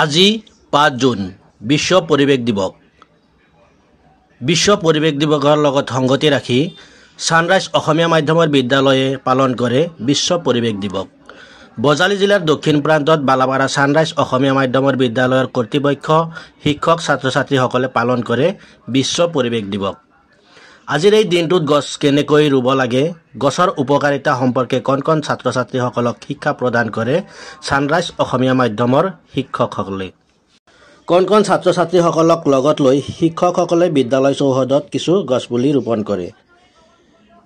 আজি 5 জুন বিশ্ব পৰিৱেশ দিৱস। বিশ্ব পৰিৱেশ দিৱসৰ লগত সংগতি ৰাখি ছানৰাইজ অসমীয়া মাধ্যমৰ বিদ্যালয়ে পালন কৰে বিশ্ব পৰিৱেশ দিৱস। বজালী জিলাৰ দক্ষিণ প্ৰান্তত বালাপাৰা ছানৰাইজ অসমীয়া মাধ্যমৰ বিদ্যালয়ৰ কৰ্তৃপক্ষ শিক্ষক ছাত্ৰ ছাত্ৰীসকলে পালন কৰে বিশ্ব পৰিৱেশ দিৱস। আজিৰ এই দিনটোত গছ কেনেকৈ ৰুব লাগে, গছৰ উপকাৰিতা সম্পৰ্কে কণ কণ ছাত্ৰ ছাত্ৰীসকলক শিক্ষা প্ৰদান কৰে ছানৰাইজ অসমীয়া মাধ্যমৰ শিক্ষকসকলে। কণ কণ ছাত্ৰ ছাত্ৰীসকলক লগত লৈ শিক্ষকসকলে বিদ্যালয় চৌহদত কিছু গছপুলি ৰোপণ কৰে।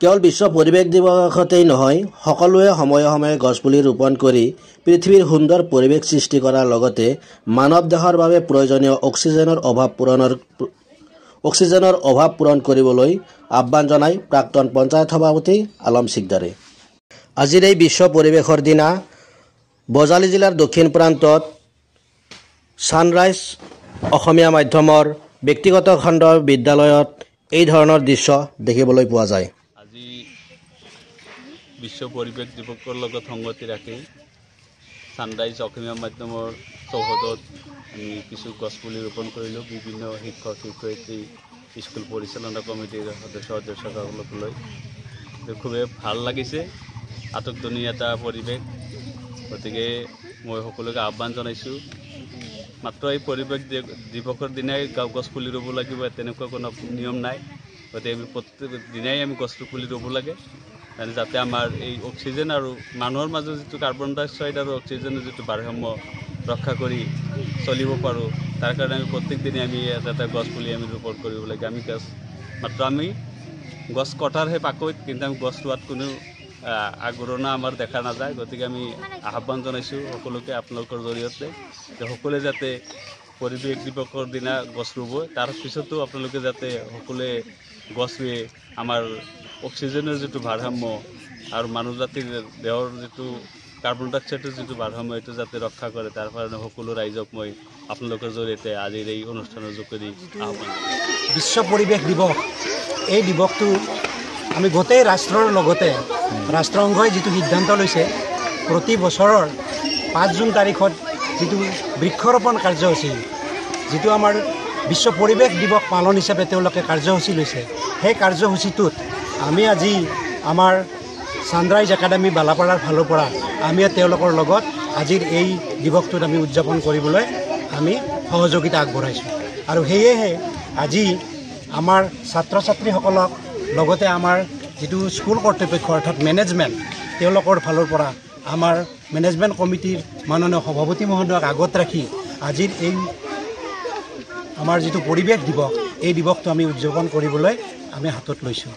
কেৱল বিশ্ব পৰিৱেশ দিৱসতেই নহয়, সকলোৱে সময়ে সময়ে গছপুলি ৰোপণ কৰি পৃথিৱীৰ সুন্দৰ পৰিৱেশ সৃষ্টি কৰাৰ লগতে মানৱ দেহৰ বাবে প্ৰয়োজনীয় অক্সিজেনৰ অভাৱ পূৰণ কৰিবলৈ আহ্বান জনাই প্ৰাক্তন পঞ্চায়ত সভাপতি আলম সিকদাৰে। আজিৰ এই বিশ্ব পৰিৱেশৰ দিনা বজালী জিলাৰ দক্ষিণ প্ৰান্তত ছানৰাইজ অসমীয়া মাধ্যমৰ ব্যক্তিগত খণ্ডৰ বিদ্যালয়ত এই ধৰণৰ দৃশ্য দেখিবলৈ পোৱা যায়। আজি বিশ্ব পৰিৱেশ দিৱসৰ লগত সংগতি ৰাখি ছানৰাইজ অসমীয়া মাধ্যমৰ চৌহদত আমি কিছু গছপুলি ৰোপণ কৰিলোঁ। বিভিন্ন শিক্ষক শিক্ষয়িত্ৰী, স্কুল পৰিচালনা কমিটিৰ সদস্যসকলক লৈ খুবেই ভাল লাগিছে। আটকধুনীয়া এটা পৰিৱেশ, গতিকে মই সকলোকে আহ্বান জনাইছোঁ, মাত্ৰ এই পৰিৱেশ দিৱসৰ দিনাই গছপুলি ৰুব লাগিব তেনেকুৱা কোনো নিয়ম নাই। গতিকে আমি প্ৰত্যেক দিনাই আমি গছপুলি ৰুব লাগে, যাতে আমাৰ এই অক্সিজেন আৰু মানুহৰ মাজত যিটো কাৰ্বন ডাই অক্সাইড আৰু অক্সিজেনৰ যিটো ভাৰসাম্য ৰক্ষা কৰি চলিব পাৰোঁ, তাৰ কাৰণে আমি প্ৰত্যেক দিনে আমি এটা গছপুলি আমি ৰোপণ কৰিব লাগে। আমি গছ কটাৰহে পাকৈত, কিন্তু আমি গছ ৰোৱাত কোনো আগৰণা আমাৰ দেখা নাযায়। গতিকে আমি আহ্বান জনাইছোঁ সকলোকে আপোনালোকৰ জৰিয়তে যে সকলোৱে যাতে পৰিৱেশ দিৱসৰ দিনা গছ ৰুব, তাৰ পিছতো আপোনালোকে যাতে সকলোৱে গছ ৰুৱে আমাৰ অক্সিজেনৰ যিটো ভাৰসাম্য আৰু মানুহ জাতিৰ দেহৰ যিটো কাৰ্বন ডাই অক্সাইডৰ যিটো ভাৰসাম্য এইটো যাতে ৰক্ষা কৰে, তাৰ কাৰণে সকলো ৰাইজক মই আপোনালোকৰ জৰিয়তে আজিৰ এই অনুষ্ঠানৰ যোগেদি আহ্বান জনাইছোঁ। বিশ্ব পৰিৱেশ দিৱস, এই দিৱসটো আমি গোটেই ৰাষ্ট্ৰৰ লগতে ৰাষ্ট্ৰসংঘই যিটো সিদ্ধান্ত লৈছে, প্ৰতি বছৰৰ 5 জুন তাৰিখত যিটো বৃক্ষৰোপণ কাৰ্যসূচী, যিটো আমাৰ বিশ্ব পৰিৱেশ দিৱস পালন হিচাপে তেওঁলোকে কাৰ্যসূচী লৈছে, সেই কাৰ্যসূচীটোত আমি আজি আমাৰ ছানৰাইজ একাডেমী বালাপাৰাৰ ফালৰ পৰা আমি তেওঁলোকৰ লগত আজিৰ এই দিৱসটোত আমি উদযাপন কৰিবলৈ আমি সহযোগিতা আগবঢ়াইছোঁ। আৰু সেয়েহে আজি আমাৰ ছাত্ৰ ছাত্ৰীসকলক লগতে আমাৰ যিটো স্কুল কৰ্তৃপক্ষ অৰ্থাৎ মেনেজমেণ্ট, তেওঁলোকৰ ফালৰ পৰা আমাৰ মেনেজমেণ্ট কমিটিৰ মাননীয় সভাপতি মহোদয়ক আগত ৰাখি আজিৰ এই আমাৰ যিটো পৰিৱেশ দিৱস, এই দিৱসটো আমি উদযাপন কৰিবলৈ আমি হাতত লৈছোঁ।